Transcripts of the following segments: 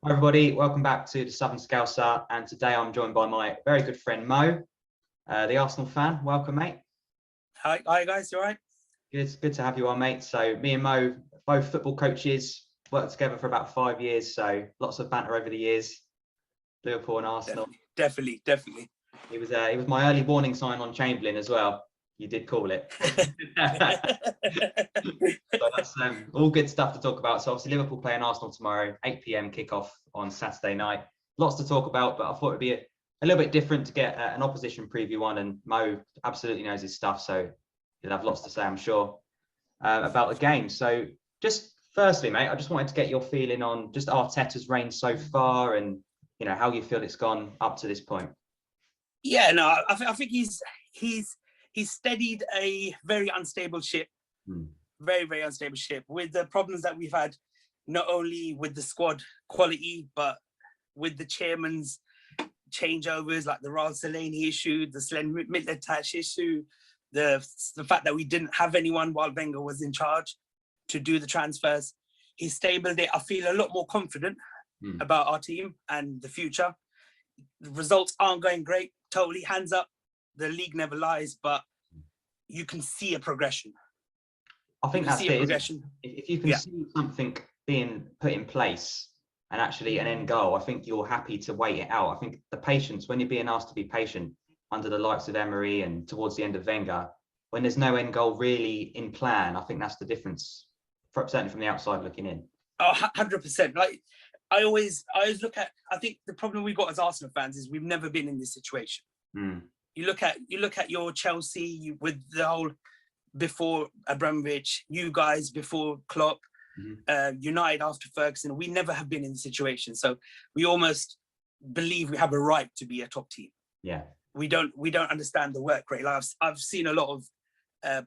Hi everybody, welcome back to the Southern Scouser, and today I'm joined by my very good friend Mo, the Arsenal fan. Welcome, mate. Hi guys, you all right? Good to have you on, mate. So me and Mo, both football coaches, worked together for about 5 years, so lots of banter over the years. Liverpool and Arsenal. Definitely. He was my early warning sign on Chamberlain as well. You did call it. So that's all good stuff to talk about. So obviously Liverpool playing Arsenal tomorrow, 8 p.m. kickoff on Saturday night. Lots to talk about, but I thought it'd be a little bit different to get an opposition preview on, and Mo absolutely knows his stuff, so he'll have lots to say, I'm sure, about the game. So just firstly, mate, I just wanted to get your feeling on just Arteta's reign so far, and how you feel it's gone up to this point. Yeah, no, I think he's steadied a very unstable ship. Very unstable ship, with the problems that we've had, not only with the squad quality, but with the chairman's changeovers, like the Raul Delaney issue, the Slen Mitletash issue, the fact that we didn't have anyone while Wenger was in charge to do the transfers. He's stabled it. I feel a lot more confident about our team and the future. The results aren't going great, totally hands up. The league never lies, but you can see a progression. I think that's it. If you can see something being put in place and actually an end goal, I think you're happy to wait it out. I think the patience, when you're being asked to be patient under the likes of Emery and towards the end of Wenger, when there's no end goal really in plan, I think that's the difference, certainly from the outside looking in. Oh, 100%. Like I always look at, I think the problem we've got as Arsenal fans is we've never been in this situation. You look at your Chelsea with the whole, before Abramovich, you guys before Klopp, United after Ferguson, we never have been in the situation. So we almost believe we have a right to be a top team. Yeah. We don't understand the work rate. Like I've seen a lot of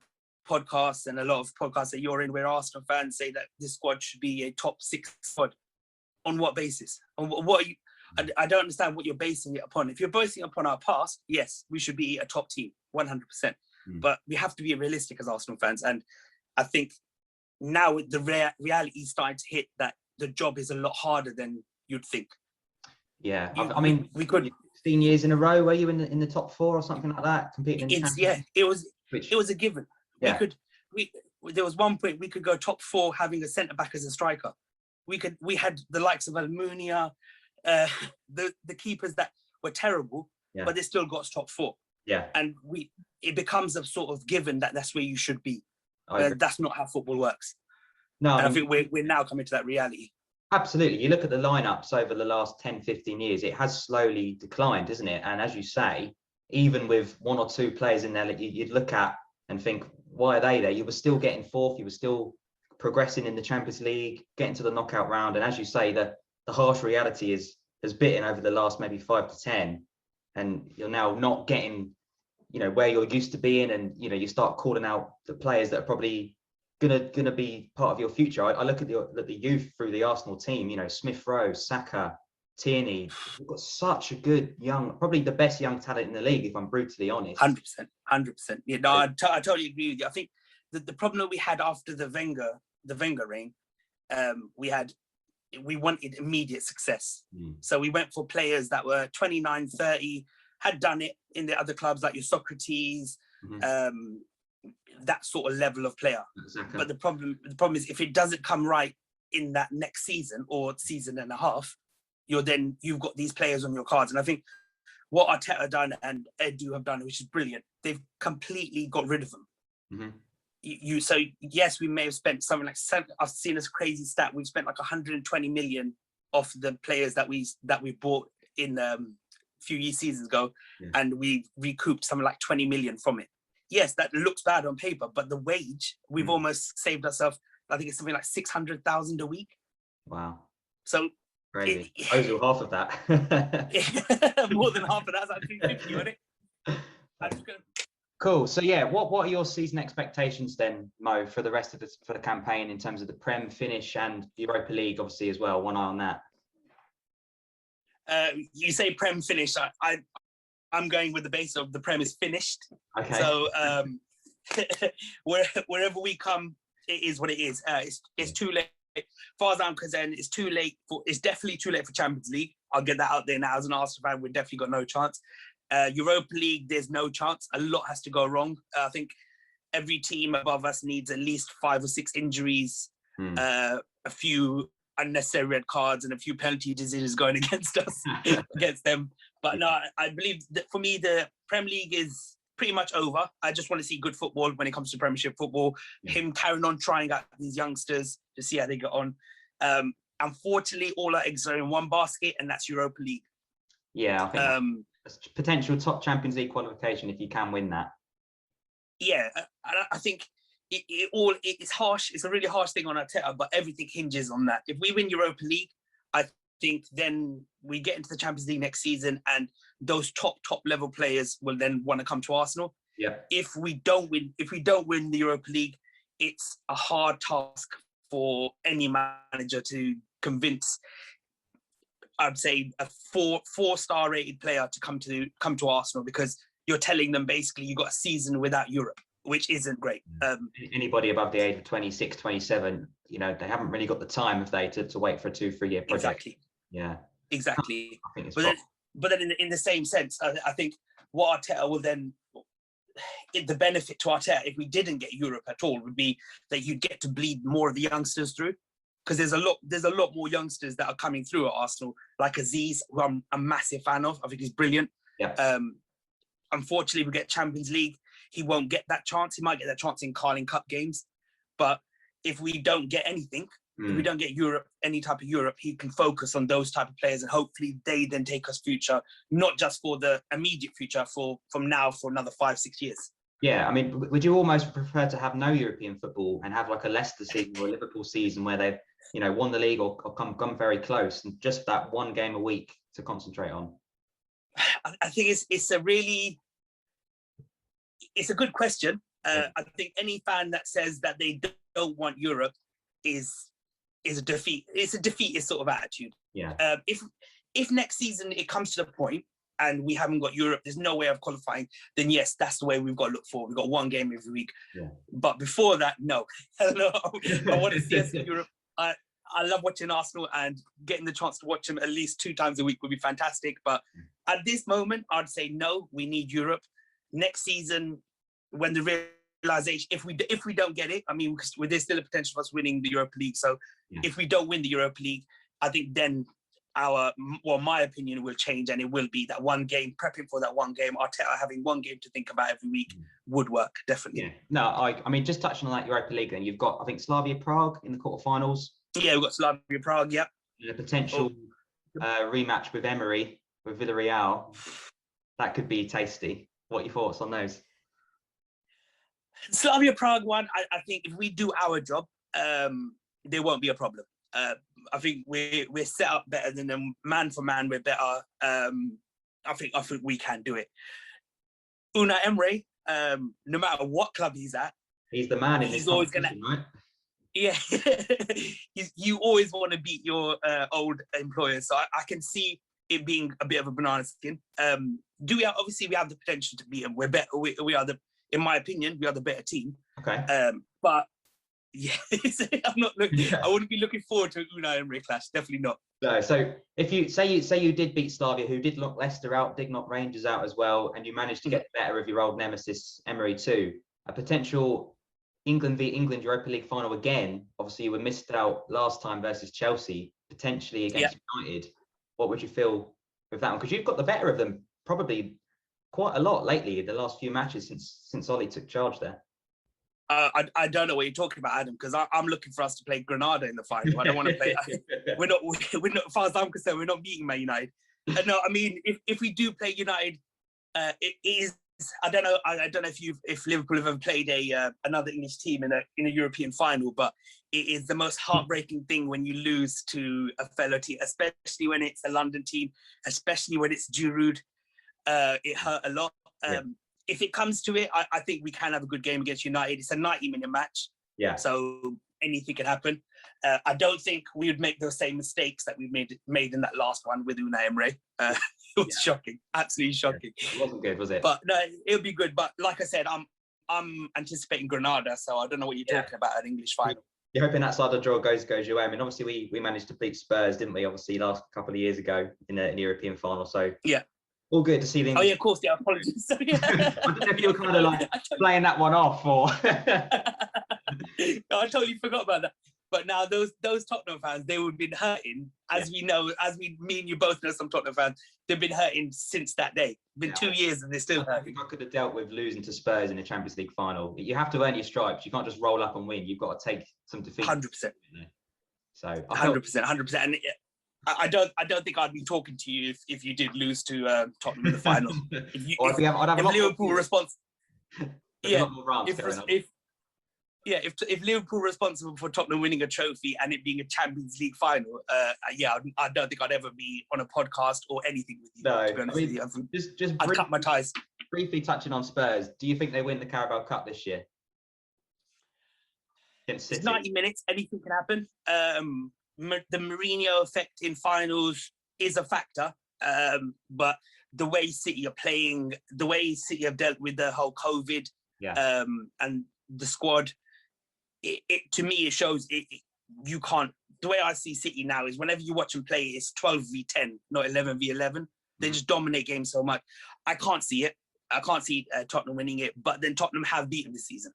podcasts and a lot of podcasts that you're in where Arsenal fans say that this squad should be a top 6 squad. On what basis? On what are you? I don't understand what you're basing it upon. If you're basing it upon our past, yes, we should be a top team, 100%. But we have to be realistic as Arsenal fans. And I think now the reality is starting to hit that the job is a lot harder than you'd think. Yeah, I mean, we could 15 years in a row. Were you in the top 4 or something like that, competing in? It was a given. Yeah. There was one point we could go top 4 having a centre back as a striker. We had the likes of Almunia, the keepers that were terrible, but they still got top 4. Yeah, and it becomes a sort of given that that's where you should be. That's not how football works. No, and I think we're now coming to that reality. Absolutely. You look at the lineups over the last 10, 15 years, it has slowly declined, isn't it? And as you say, even with 1 or 2 players in there that you'd look at and think, why are they there? You were still getting 4th, you were still progressing in the Champions League, getting to the knockout round. And as you say, the harsh reality has bitten over the last maybe 5 to 10. And you're now not getting, where you're used to being, and you start calling out the players that are probably gonna be part of your future. I look at the youth through the Arsenal team. Smith Rowe, Saka, Tierney. We've got such a good probably the best young talent in the league, if I'm brutally honest. 100%. Yeah, no, I totally agree with you. I think the problem that we had after the Wenger reign, we wanted immediate success. So we went for players that were 29, 30, had done it in the other clubs, like your Socrates, that sort of level of player. Exactly. But the problem is, if it doesn't come right in that next season or season and a half, you've got these players on your cards. And I think what Arteta done and Edu have done, which is brilliant, they've completely got rid of them. So yes, we may have spent something like I've seen this crazy stat. We've spent like 120 million off the players that we bought in few seasons ago, and we recouped something like 20 million from it. Yes, that looks bad on paper, but the wage, we've almost saved ourselves, I think it's something like 600,000 a week. Wow. So crazy. Over half of that. More than half of that's actually 50, isn't it? Cool. So yeah, what are your season expectations then, Mo, for the rest of the campaign in terms of the Prem finish and Europa League, obviously, as well? One eye on that. You say Prem finish. I'm going with the base of the Prem is finished. Okay. So wherever we come, it is what it is. It's 2 far as I'm concerned, it's too late it's definitely too late for Champions League. I'll get that out there now. As an Arsenal fan, we've definitely got no chance. Europa League, there's no chance. A lot has to go wrong. I think every team above us needs at least 5 or 6 injuries, a few unnecessary red cards, and a few penalty decisions going against us, against them. But no, I believe that for me, the Premier League is pretty much over. I just want to see good football when it comes to Premiership football. Him carrying on trying out these youngsters to see how they get on. Unfortunately, all our eggs are in one basket, and that's Europa League. Yeah, I think potential top Champions League qualification if you can win that. Yeah, I think it's harsh. It's a really harsh thing on Arteta, but everything hinges on that. If we win Europa League, I think then we get into the Champions League next season, and those top level players will then want to come to Arsenal. Yeah. If we don't win the Europa League, it's a hard task for any manager to convince, I'd say, a four-star rated player to come to Arsenal, because you're telling them basically you got a season without Europe, which isn't great. Anybody above the age of 26, 27, they haven't really got the time, have they, to wait for a 2-3 year project. Exactly. Yeah. Exactly. I think it's but then in the same sense, I think what Arteta will then, the benefit to Arteta if we didn't get Europe at all would be that you'd get to bleed more of the youngsters through, because there's a lot more youngsters that are coming through at Arsenal, like Aziz, who I'm a massive fan of. I think he's brilliant. Yeah. Unfortunately, we get Champions League, he won't get that chance. He might get that chance in Carling Cup games, but if we don't get anything, if we don't get Europe, any type of Europe, he can focus on those type of players, and hopefully they then take us future, not just for the immediate future, from now for another 5-6 years. Yeah, I mean, would you almost prefer to have no European football and have like a Leicester season or a Liverpool season where they've, won the league or come very close, and just that one game a week to concentrate on? I think it's a good question. I think any fan that says that they don't want Europe is a defeat. It's a defeatist sort of attitude. Yeah. If next season it comes to the point and we haven't got Europe, there's no way of qualifying, then yes, that's the way we've got to look for. We've got one game every week. Yeah. But before that, no. No, I want to see us in Europe. I love watching Arsenal, and getting the chance to watch them at least 2 times a week would be fantastic. But at this moment, I'd say no, we need Europe. Next season, when the realization, if we don't get it, I mean, because there's still a potential of us winning the Europa League. So if we don't win the Europa League, I think then my opinion will change, and it will be that one game, prepping for that one game. Arteta having one game to think about every week would work, definitely. Yeah. No, I mean, just touching on that Europa League, then you've got, I think, Slavia Prague in the quarterfinals. Yeah, we've got Slavia Prague, yeah. And a potential rematch with Emery, with Villarreal. That could be tasty. What are your thoughts on those? Slavia Prague one, I think if we do our job, there won't be a problem. I think we're set up better than them. Man for man, we're better. I think we can do it. Unai Emery, no matter what club he's at, he's the man in he's always gonna, right? Yeah, you always want to beat your old employer. So I can see it being a bit of a banana skin. Obviously we have the potential to beat them. We're better. We are in my opinion, we are the better team. Okay. But yeah, I wouldn't be looking forward to an Unai Emery clash. Definitely not. No. So if you say you did beat Slavia, who did knock Leicester out, did knock Rangers out as well, and you managed to get the better of your old nemesis Emery too, a potential England v England Europa League final again. Obviously, you were missed out last time versus Chelsea, potentially against United. What would you feel with that one? Because you've got the better of them probably quite a lot lately, the last few matches since Ollie took charge there. I don't know what you're talking about, Adam, because I'm looking for us to play Granada in the final. I don't want to play. We're not. As far as I'm concerned, we're not beating Man United. No, I mean, if we do play United, it is. I don't know if Liverpool have ever played another English team in a European final, but it is the most heartbreaking thing when you lose to a fellow team, especially when it's a London team, especially when it's Giroud. It hurt a lot. If it comes to it, I think we can have a good game against United. It's a 90-minute match. Yeah. So anything can happen. I don't think we would make those same mistakes that we made in that last one with Unai Emery. It was shocking, absolutely shocking. Yeah. It wasn't good, was it? But no, it'll be good. But like I said, I'm anticipating Granada, so I don't know what you're talking about, an English final. You're hoping that side of the draw goes your way. I mean, obviously we managed to beat Spurs, didn't we? Obviously, last couple of years ago in the European final. So yeah, all good to see them. oh yeah, of course. Yeah, apologies. So, yeah. I don't know if you were kind of like playing that one off, or. No, I totally forgot about that. But now those Tottenham fans, they would have been hurting, as we know, me and you both know some Tottenham fans, they've been hurting since that day. Been 2 years and they're still hurting. I think I could have dealt with losing to Spurs in the Champions League final. You have to earn your stripes. You can't just roll up and win. You've got to take some defeat. 100%. So 100%. And I don't think I'd be talking to you if you did lose to Tottenham in the final. If Liverpool response, if Liverpool responsible for Tottenham winning a trophy and it being a Champions League final, I don't think I'd ever be on a podcast or anything with you. No, to be honest with you. I'd briefly, cut my ties. Briefly touching on Spurs, do you think they win the Carabao Cup this year? It's 90 minutes, anything can happen. The Mourinho effect in finals is a factor, but the way City are playing, the way City have dealt with the whole COVID, and the squad, to me it shows you can't. The way I see City now is whenever you watch them play, it's 12v10, not 11v11. They just dominate games so much. I can't see it. I can't see Tottenham winning it, but then Tottenham have beaten this season.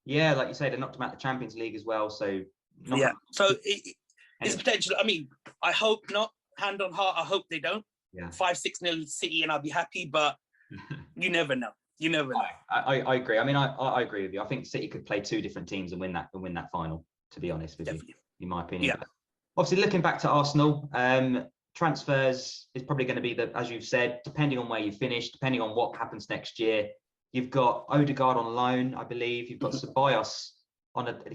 Yeah, like you say, they knocked them out the Champions League as well. So so it's potential. I mean, I hope not. Hand on heart, I hope they don't. 5-6-0 City, and I'll be happy. But you never know. You never know. I agree. I mean, I agree with you. I think City could play two different teams and win that final. To be honest with you, in my opinion. Yeah. Obviously, looking back to Arsenal, transfers is probably going to be as you've said, depending on where you finish, depending on what happens next year. You've got Odegaard on loan, I believe. You've got Ceballos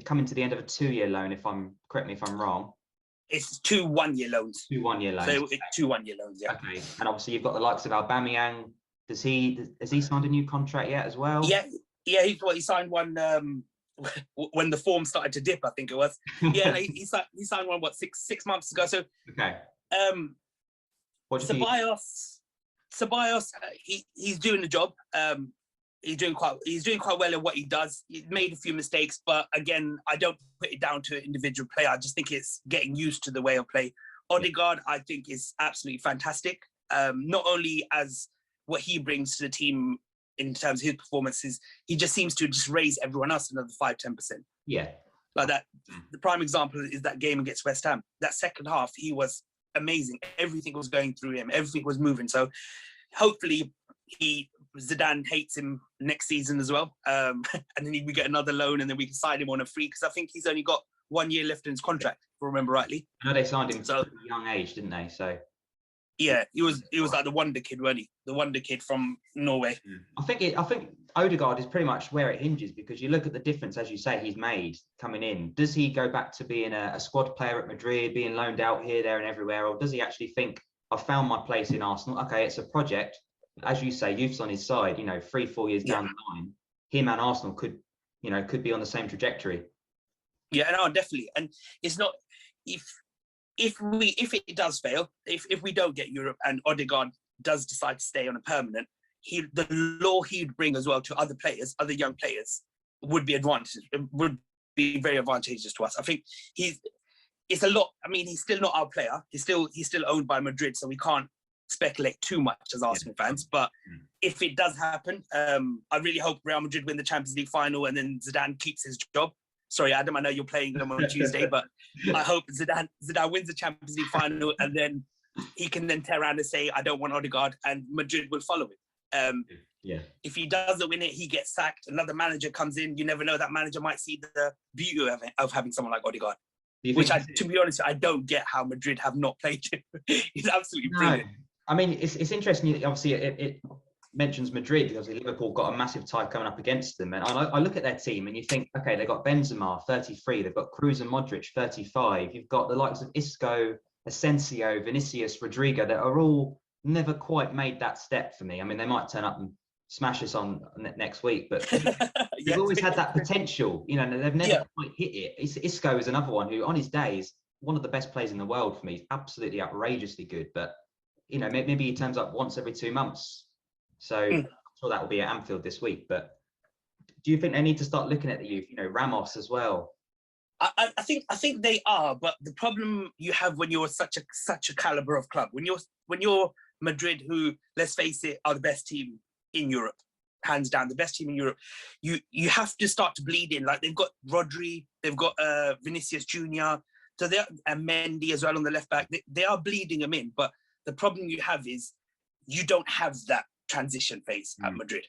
coming to the end of a 2-year loan. Correct me if I'm wrong. It's 2 1-year loans. 2 1-year loans. So 2 1-year loans. Yeah. Okay. And obviously you've got the likes of Aubameyang. Has he signed a new contract yet as well? Yeah. He signed one when the form started to dip. I think it was. Yeah. he signed one 6 months ago. So okay. Ceballos, he's doing the job. He's doing quite well at what he does. He's made a few mistakes, but again, I don't put it down to an individual player. I just think it's getting used to the way of play. Odegaard, I think, is absolutely fantastic. Not only as what he brings to the team in terms of his performances, he just seems to just raise everyone else another 5-10%. Yeah. Like that. The prime example is that game against West Ham. That second half, he was amazing. Everything was going through him. Everything was moving. So hopefully Zidane hates him next season as well. And then we get another loan and then we can sign him on a free, because I think he's only got 1 year left in his contract, if I remember rightly. I know they signed him at a young age, didn't they? So yeah, he was like the wonder kid, wasn't he? The wonder kid from Norway. I think Odegaard is pretty much where it hinges, because you look at the difference, as you say, he's made coming in. Does he go back to being a squad player at Madrid, being loaned out here, there and everywhere? Or does he actually think, I've found my place in Arsenal? Okay, it's a project. As you say, youth's on his side, 3-4 years down the line, him and Arsenal could be on the same trajectory. Yeah, no, definitely. And it's not, if it does fail, if we don't get Europe and Odegaard does decide to stay on a permanent, the law he'd bring as well to other young players would be very advantageous to us. I think it's a lot. I mean, he's still not our player. He's still owned by Madrid, so we can't speculate too much as Arsenal fans. But if it does happen, I really hope Real Madrid win the Champions League final and then Zidane keeps his job. Sorry, Adam, I know you're playing them on Tuesday, but I hope Zidane wins the Champions League final and then he can then turn around and say, I don't want Odegaard, and Madrid will follow it. If he doesn't win it, he gets sacked. Another manager comes in. You never know, that manager might see the beauty of having someone like Odegaard. Which, to be honest, I don't get how Madrid have not played him. He's absolutely brilliant. I mean, it's interesting. Obviously, it mentions Madrid because Liverpool got a massive tie coming up against them. And I look at their team and you think, okay, they've got Benzema, 33. They've got Kroos and Modric, 35. You've got the likes of Isco, Asensio, Vinicius, Rodrigo, that are all never quite made that step for me. I mean, they might turn up and smash us on next week, but they've always had that potential. They've never quite hit it. Isco is another one who, on his day, is one of the best players in the world for me. He's absolutely outrageously good, but maybe he turns up once every 2 months. So I'm sure that will be at Anfield this week. But do you think they need to start looking at the youth? Ramos as well. I think they are, but the problem you have when you're such a caliber of club, when you're Madrid, who, let's face it, are the best team in Europe, hands down the best team in Europe, you have to start to bleed in. Like, they've got Rodri, they've got Vinicius Junior, so they're, and Mendy as well on the left back. They are bleeding them in, but the problem you have is you don't have that transition phase at Madrid.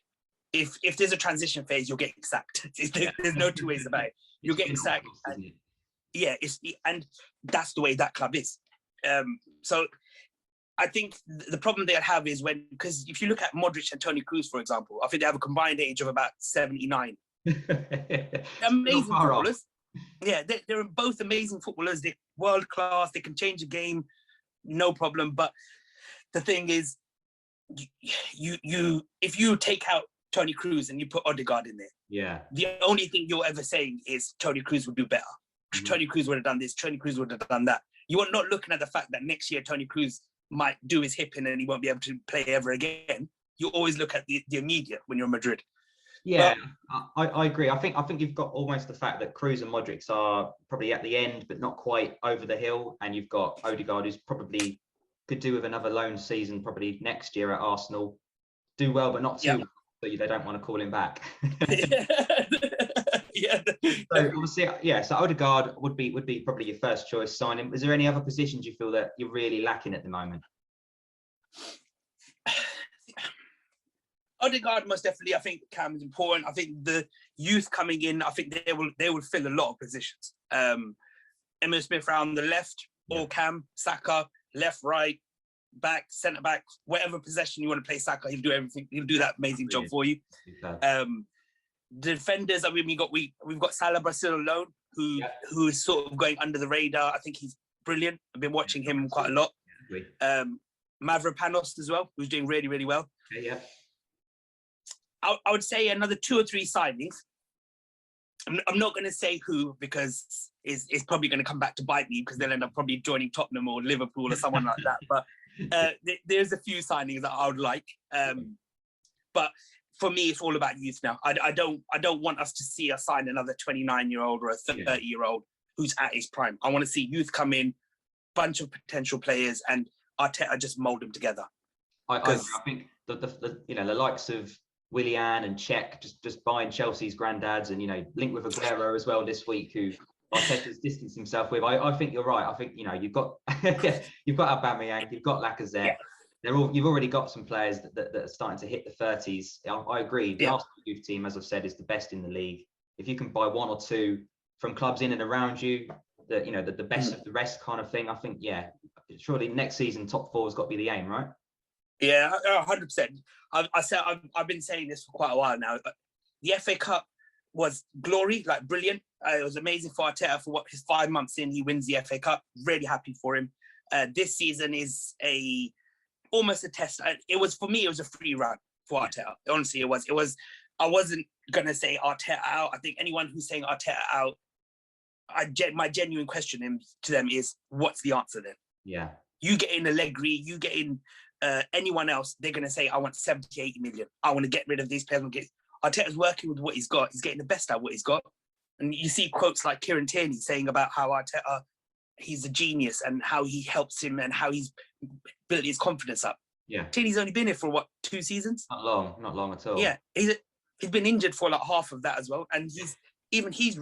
If there's a transition phase, you're getting sacked. There's no two ways about it. You're getting sacked. And that's the way that club is. So I think the problem they have is because if you look at Modric and Toni Kroos, for example, I think they have a combined age of about 79. Amazing footballers. Yeah, they're both amazing footballers. They're world class. They can change a game, no problem. But the thing is, if you take out Toni Kroos and you put Odegaard in there, the only thing you're ever saying is Toni Kroos would do better. Toni Kroos would have done this. Toni Kroos would have done that. You are not looking at the fact that next year Toni Kroos might do his hip in and he won't be able to play ever again. You always look at the immediate when you're Madrid. Yeah, but I agree. I think you've got almost the fact that Kroos and Modric are probably at the end, but not quite over the hill. And you've got Odegaard, who's probably could do with another loan season probably next year at Arsenal. Do well, but not too well, so they don't want to call him back. So obviously, so Odegaard would be probably your first choice signing. Is there any other positions you feel that you're really lacking at the moment? Odegaard, most definitely. I think Cam is important. I think the youth coming in, I think they will fill a lot of positions. Emile Smith around the left, or Cam, Saka, left, right, back, centre back, whatever possession you want to play Saka, he'll do everything. He'll do that amazing job for you. Defenders, I mean, we've got Salah still alone, who is sort of going under the radar. I think he's brilliant. I've been watching him quite a lot. Mavropanos as well, who's doing really, really well. I would say another 2 or 3 signings. I'm not going to say who, because it's probably going to come back to bite me, because they'll end up probably joining Tottenham or Liverpool or someone like that. But there's a few signings that I would like. But for me, it's all about youth now. I don't want us to see us sign another 29-year-old or a 30-year-old who's at his prime. I want to see youth come in, bunch of potential players, and Arteta just mold them together. I think the likes of Willian and Cech just buying Chelsea's granddads, and link with Aguero as well this week, who Arteta's distanced himself with. I think you're right. I think you've got Aubameyang, you've got Lacazette. You've already got some players that are starting to hit the 30s. I agree. The Arsenal youth team, as I've said, is the best in the league. If you can buy 1 or 2 from clubs in and around you, the best of the rest kind of thing, I think surely next season top 4 has got to be the aim, right? Yeah, 100%. I've been saying this for quite a while now. But the FA Cup was glory, like brilliant. It was amazing for Arteta for his 5 months in. He wins the FA Cup. Really happy for him. This season is almost a test. It was, for me, it was a free run for Arteta. Honestly, it was. I wasn't gonna say Arteta out. I think anyone who's saying Arteta out, my genuine question to them is, what's the answer then? Yeah. You get in Allegri, you get in anyone else, they're going to say, I want 70, 80 million. I want to get rid of these players. Arteta's working with what he's got. He's getting the best out of what he's got. And you see quotes like Kieran Tierney saying about how Arteta, he's a genius, and how he helps him and how he's built his confidence up. Yeah. Tierney's only been here for 2 seasons? Not long at all. Yeah. He's been injured for like half of that as well. And he's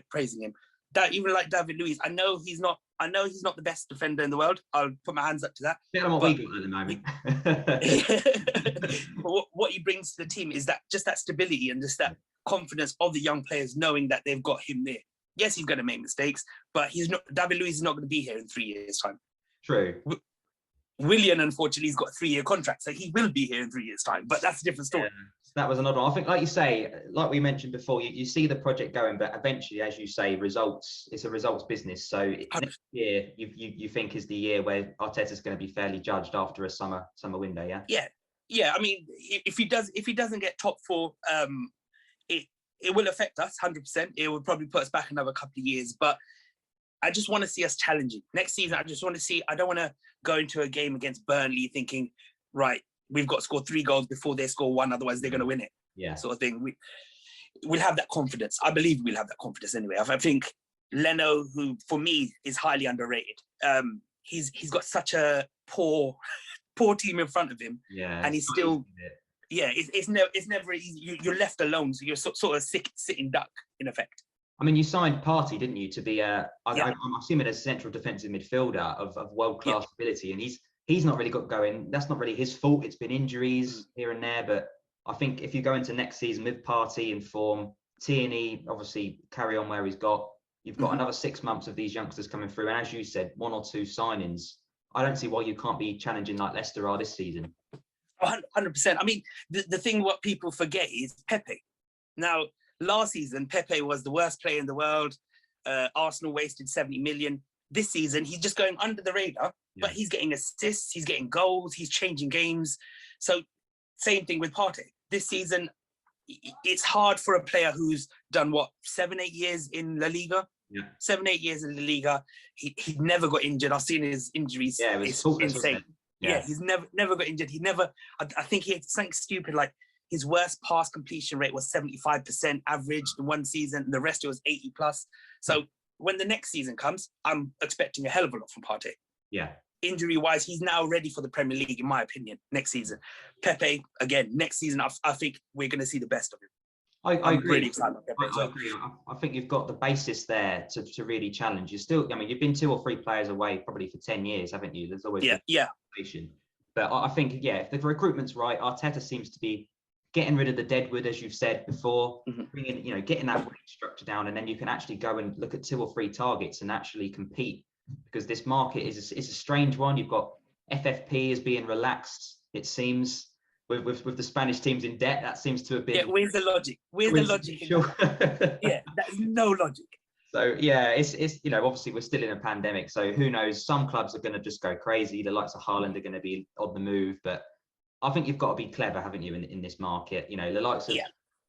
praising him. That even like David Luiz, I know he's not the best defender in the world. I'll put my hands up to that. Bit on what we got at the moment. what he brings to the team is that stability and just that confidence of the young players, knowing that they've got him there. Yes, he's going to make mistakes, but David Luiz is not going to be here in 3 years' time. True. Willian, unfortunately, he's got a 3-year contract, so he will be here in 3 years' time. But that's a different story. Yeah. That was another one. I think, like you say, like we mentioned before, you see the project going, but eventually, as you say, it's a results business. So next year, you think is the year where Arteta's going to be fairly judged after a summer window, yeah? Yeah. I mean, if he doesn't get top 4, it will affect us 100%. It will probably put us back another couple of years, but I just want to see us challenging next season. I don't want to go into a game against Burnley thinking, right, we've got to score 3 goals before they score 1, otherwise they're going to win it. Yeah, sort of thing. We'll have that confidence. I believe we'll have that confidence anyway. I think Leno, who for me is highly underrated. He's got such a poor team in front of him, and he's still it's never easy. You're left alone, so you're sort of sitting duck in effect. I mean, you signed Partey, didn't you, to be I'm assuming a central defensive midfielder of world-class ability, and he's not really got going. That's not really his fault. It's been injuries here and there, but I think if you go into next season with Partey in form, Tierney obviously carry on where he's got. You've got another 6 months of these youngsters coming through, and as you said, 1 or 2 signings. I don't see why you can't be challenging like Leicester are this season. 100%. I mean, the thing what people forget is Pepe. Now, last season, Pepe was the worst player in the world. Arsenal wasted 70 million. This season, he's just going under the radar, but he's getting assists, he's getting goals, he's changing games. So, same thing with Partey. This season, it's hard for a player who's done, 7-8 years in La Liga? 7-8 years in La Liga. He never got injured. I've seen his injuries. It's insane. He's never got injured. I think he had something stupid like his worst pass completion rate was 75% average in one season. The rest it was 80 plus. So when the next season comes, I'm expecting a hell of a lot from Partey. Injury wise, he's now ready for the Premier League, in my opinion, next season. Pepe, again, next season, I think we're going to see the best of him. I agree. Really excited about Pepe. I agree. I think you've got the basis there to really challenge. You're still, I mean, you've been 2 or 3 players away probably for 10 years, haven't you? There's always But I think, if the recruitment's right, Arteta seems to be getting rid of the deadwood, as you've said before, bringing, getting that wage structure down, and then you can actually go and look at 2 or 3 targets and actually compete. Because this market is a strange one. You've got FFP as being relaxed, it seems, with the Spanish teams in debt. That seems to have been. Where's the logic? Where's the logic? There's no logic. So it's obviously we're still in a pandemic, so who knows? Some clubs are going to just go crazy. The likes of Haaland are going to be on the move, but I think you've got to be clever, haven't you, in this market? The likes of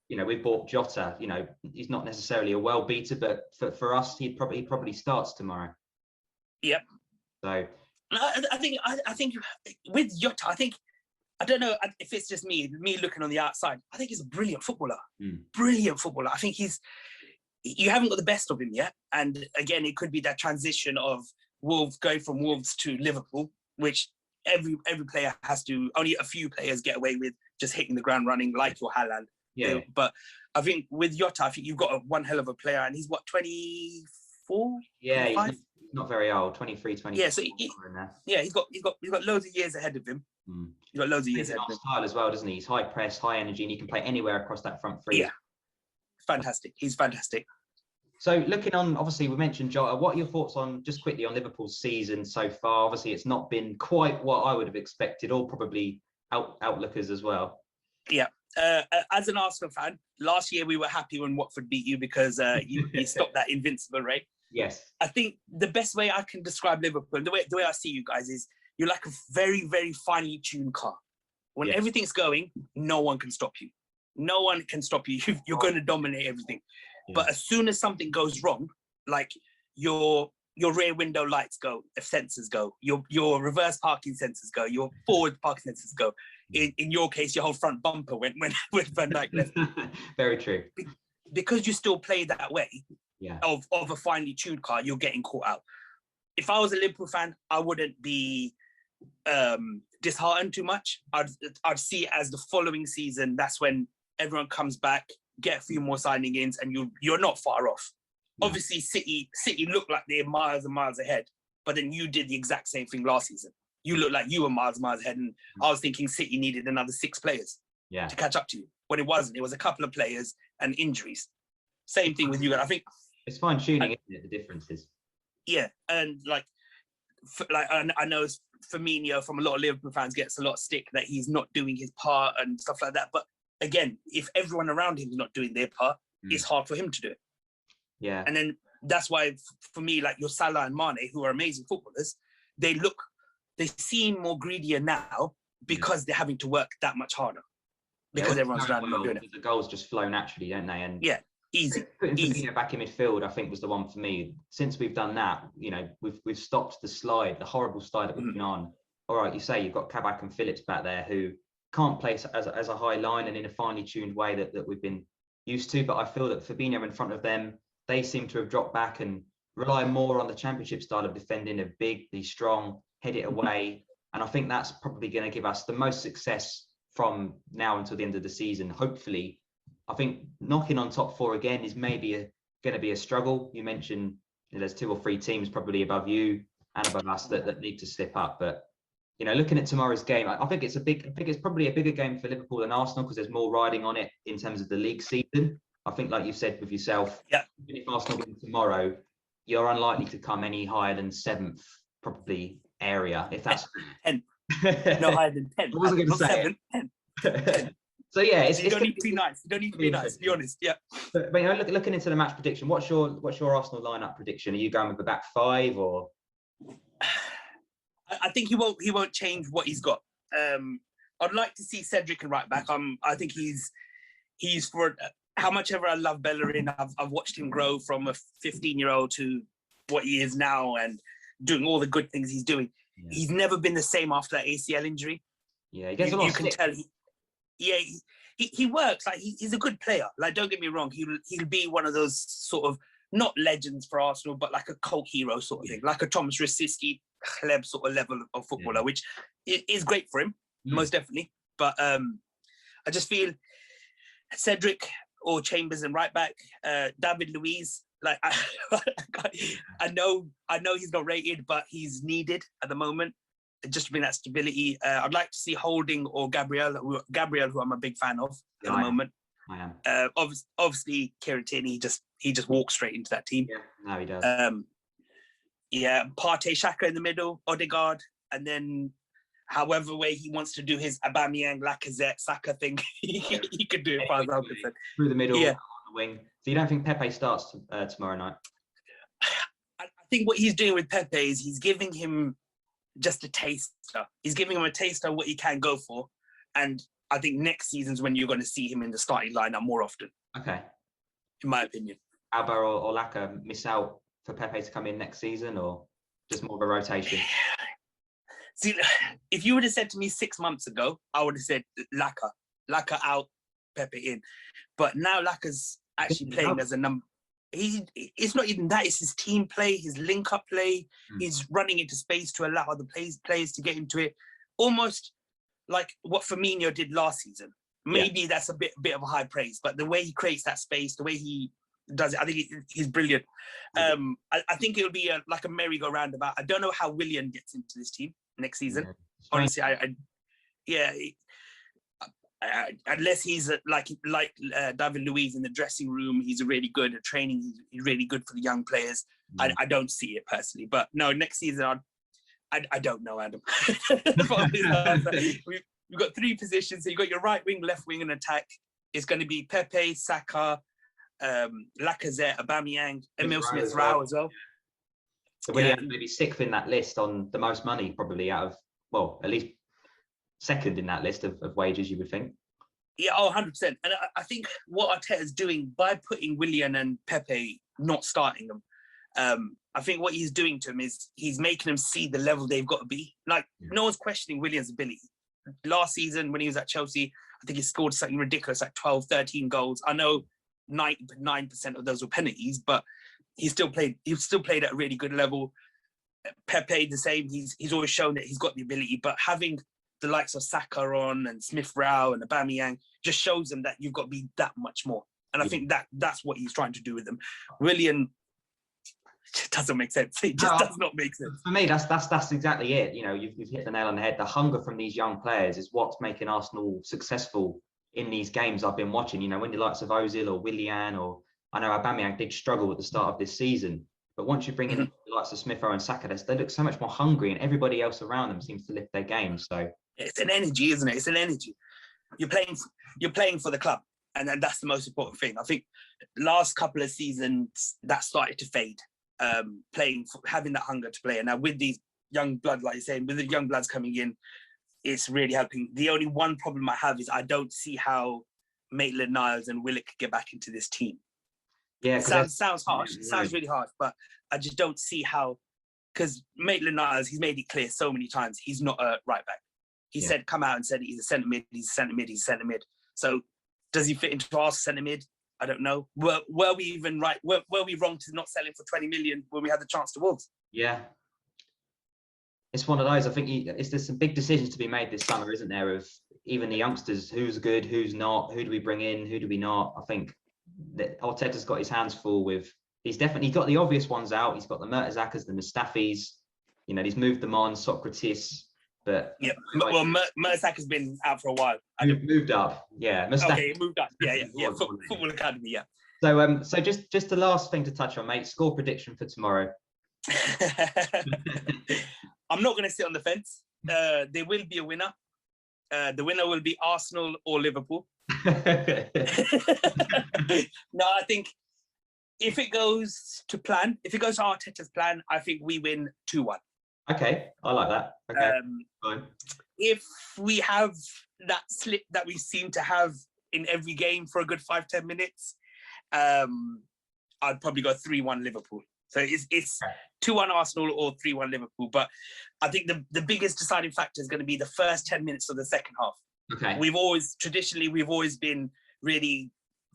we bought Jota. He's not necessarily a well beater, but for us, he probably starts tomorrow. Yep. So I think with Jota, I don't know if it's just me looking on the outside. I think he's a brilliant footballer. Brilliant footballer. I think you haven't got the best of him yet. And again, it could be that transition of Wolves going from Wolves to Liverpool, which every player has to. Only a few players get away with just hitting the ground running, like your Haaland. But I think with Jota, I think you've got one hell of a player, and he's 24. He's not very old, 23, 24. He's got loads of years ahead of him. He's got loads of years ahead of him. Style as well, doesn't he? He's high press, high energy, and he can play anywhere across that front three. Fantastic. He's fantastic. So looking on, obviously we mentioned Jota. What are your thoughts on, just quickly, on Liverpool's season so far? Obviously it's not been quite what I would have expected, or probably outlookers as well. As an Arsenal fan, last year we were happy when Watford beat you because you stopped that invincible rate. Yes. I think the best way I can describe Liverpool, the way I see you guys, is you're like a very, very finely tuned car. When everything's going, no one can stop you. No one can stop you. You're going to dominate everything. But as soon as something goes wrong, like your rear window lights go, if sensors go, your reverse parking sensors go, your forward parking sensors go. In your case, your whole front bumper went when Van Dijk left. Very true. Because you still play that way, of a finely tuned car, you're getting caught out. If I was a Liverpool fan, I wouldn't be disheartened too much. I'd see it as the following season. That's when everyone comes back, get a few more signing ins, and you're not far off. Obviously, City looked like they're miles and miles ahead, but then you did the exact same thing last season. You looked like you were miles and miles ahead, and I was thinking City needed another 6 players to catch up to you. When it wasn't, it was a couple of players and injuries. Same thing with you guys. I think it's fine tuning, isn't it? The differences. Yeah, and I know Firmino from a lot of Liverpool fans gets a lot of stick that he's not doing his part and stuff like that. But again, if everyone around him is not doing their part, it's hard for him to do it. Yeah. And then that's why, for me, like your Salah and Mane, who are amazing footballers, they seem more greedier now because they're having to work that much harder. Because everyone's around and not doing it. The goals just flow naturally, don't they? And easy. Putting Firmino back in midfield, I think, was the one for me. Since we've done that, we've stopped the slide, the horrible slide that we've been on. All right, you say you've got Kabak and Phillips back there who can't play as a high line and in a finely tuned way that we've been used to. But I feel that Fabinho in front of them, they seem to have dropped back, and rely more on the Championship style of defending, of big, be strong, head it away. And I think that's probably going to give us the most success from now until the end of the season. Hopefully, I think knocking on top 4 again is maybe going to be a struggle. You mentioned there's 2 or 3 teams probably above you and above us that need to slip up. But looking at tomorrow's game, I think it's probably a bigger game for Liverpool than Arsenal because there's more riding on it in terms of the league season. I think, like you said with yourself, if Arsenal win tomorrow, you're unlikely to come any higher than 7th, probably area. If that's 10, no higher than 10. I wasn't going to say 7, 10. So yeah, you don't need to be nice. You don't need to be nice. Be honest. Yeah. But looking into the match prediction, what's your Arsenal lineup prediction? Are you going with the back 5 or? I think he won't change what he's got. I'd like to see Cedric in right back. I think he's for how much ever I love Bellerin. I've watched him grow from a 15-year-old to what he is now and doing all the good things he's doing. Yeah. He's never been the same after that ACL injury. Yeah, he gets a lot. You can tell. He works. Like he's a good player. Like, don't get me wrong. He'll be one of those sort of not legends for Arsenal, but like a cult hero sort of thing, like a Thomas Rosicky, Hleb sort of level of footballer, which is great for him, most definitely. But I just feel Cedric or Chambers and right back, David Luiz. Like I know he's not rated, but he's needed at the moment just to bring that stability. I'd like to see Holding or Gabriel, who I'm a big fan of at the moment. I am. Obviously, Kieran Tierney, he just walks straight into that team. Yeah, no, he does. Partey, Xhaka in the middle, Odegaard, and then however way he wants to do his Aubameyang, Lacazette, Saka thing, he could do it. As I'm concerned. Through the middle, on the wing. So you don't think Pepe starts tomorrow night? I think what he's doing with Pepe is he's giving him just a taster. He's giving him a taster of what he can go for, and I think next season's when you're going to see him in the starting lineup more often. Okay. In my opinion. Alba or Laka miss out for Pepe to come in next season, or just more of a rotation? See, if you would have said to me 6 months ago, I would have said Laka out, Pepe in. But now Laka's actually playing as a number. It's not even that. It's his team play, his link-up play. He's running into space to allow other players to get into it. Almost like what Firmino did last season. Maybe that's a bit of a high praise, but the way he creates that space, the way he does it, I think he's brilliant. I think it'll be like a merry-go-round about. I don't know how Willian gets into this team next season. Honestly, unless he's like David Luiz in the dressing room, he's really good at training. He's really good for the young players. I don't see it personally, but no, next season I don't know, Adam. We've got 3 positions. So you've got your right wing, left wing, and attack. It's going to be Pepe, Saka, Lacazette, Aubameyang, Emil Smith-Rowe as well. So Willian maybe 6th in that list on the most money, probably out of, well, at least 2nd in that list of wages, you would think. Yeah, 100%. And I think what Arteta's doing by putting Willian and Pepe, not starting them, I think what he's doing to them is he's making them see the level they've got to be. Like, no one's questioning Willian's ability. Last season, when he was at Chelsea, I think he scored something ridiculous, like 12, 13 goals. I know 99% of those were penalties, but he still played at a really good level. Pepe, the same. He's always shown that he's got the ability, but having the likes of Saka on and Smith-Rowe and Aubameyang just shows them that you've got to be that much more. And I think that's what he's trying to do with them. Willian doesn't make sense. It just does not make sense. For me, that's exactly it. You've hit the nail on the head. The hunger from these young players is what's making Arsenal successful in these games I've been watching. When the likes of Ozil or Willian, or I know Aubameyang did struggle at the start of this season, but once you bring in the likes of Smith-Rowe and Saka, they look so much more hungry, and everybody else around them seems to lift their game. So it's an energy, isn't it? It's an energy. You're playing for the club, and then that's the most important thing. I think last couple of seasons that started to fade. Having that hunger to play, and now with these young blood, like you're saying, with the young bloods coming in, it's really helping. The only one problem I have is I don't see how Maitland-Niles and Willock could get back into this team. Yeah, it sounds harsh. It sounds really harsh, but I just don't see how. Because Maitland-Niles, he's made it clear so many times he's not a right back. He said, come out and said he's a centre mid. He's a centre mid. He's a centre mid. So does he fit into our centre mid? I don't know. Were we even right? Were we wrong to not sell him for 20 million when we had the chance to Wolves? Yeah. It's one of those. I think there's some big decisions to be made this summer, isn't there? Of even the youngsters, who's good, who's not, who do we bring in, who do we not? I think that Arteta's got his hands full with. He's definitely got the obvious ones out. He's got the Mertezakers, the Mustafis. You know, he's moved them on. Socrates, but yeah. Well, Mertezakers been out for a while. Moved up. Yeah. Mustafi. Okay, moved up. Yeah. Football Academy. Yeah. So just the last thing to touch on, mate. Score prediction for tomorrow. I'm not going to sit on the fence. There will be a winner. The winner will be Arsenal or Liverpool. No, I think if it goes to Arteta's plan, I think we win 2-1. Okay, I like that. Okay, fine. If we have that slip that we seem to have in every game for a good 5-10 minutes, I'd probably go 3-1 Liverpool. So it's 2-1 Arsenal or 3-1 Liverpool. But I think the biggest deciding factor is going to be the first 10 minutes of the second half. Okay. We've always been really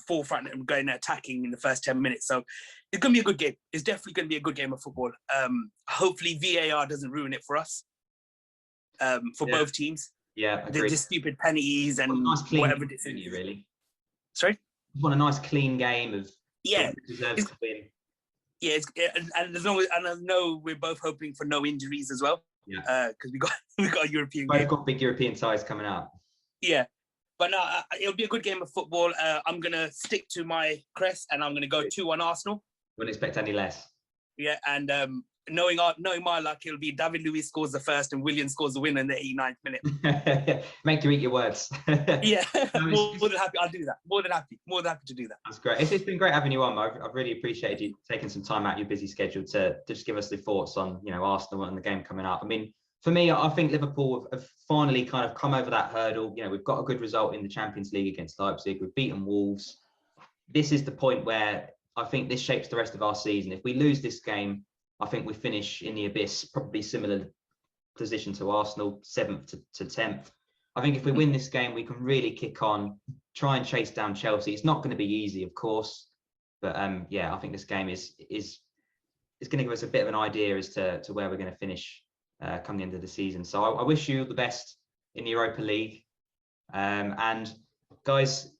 forefront and going attacking in the first 10 minutes. So it's going to be a good game. It's definitely going to be a good game of football. Hopefully VAR doesn't ruin it for us, for both teams. Yeah, the stupid penalties and nice whatever decision, really. Sorry? You want a nice clean game of deserves to win. Yeah, and as long as, and I know we're both hoping for no injuries as well. Yeah. Because we got a European game. We've got big European ties coming out. Yeah. But no, it'll be a good game of football. I'm going to stick to my crest and I'm going to go 2-1 Arsenal. Wouldn't expect any less. Yeah, and knowing my luck, it'll be David Luiz scores the first and William scores the winner in the 89th minute. Make you eat your words. Yeah, more than happy. I'll do that. More than happy to do that. That's great. It's been great having you on. I've really appreciated you taking some time out of your busy schedule to just give us the thoughts on, Arsenal and the game coming up. I mean, for me, I think Liverpool have finally kind of come over that hurdle. We've got a good result in the Champions League against Leipzig. We've beaten Wolves. This is the point where I think this shapes the rest of our season. If we lose this game, I think we finish in the abyss, probably similar position to Arsenal, 7th to 10th. I think if we win this game, we can really kick on, try and chase down Chelsea. It's not going to be easy, of course, but I think this game is going to give us a bit of an idea as to where we're going to finish come the end of the season. So I wish you the best in the Europa League. And guys,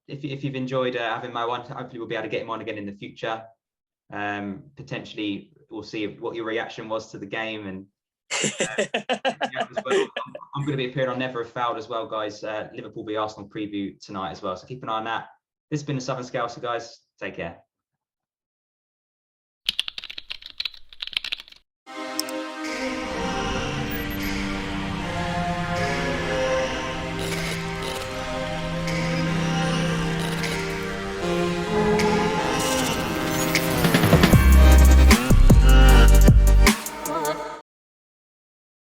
if you've enjoyed having Mo on, hopefully we'll be able to get him on again in the future. Potentially we'll see what your reaction was to the game, and I'm going to be appearing on Never Have Fouled as well, guys. Liverpool v Arsenal preview tonight as well, so keep an eye on that. This has been the Southern Scouser, guys. Take care.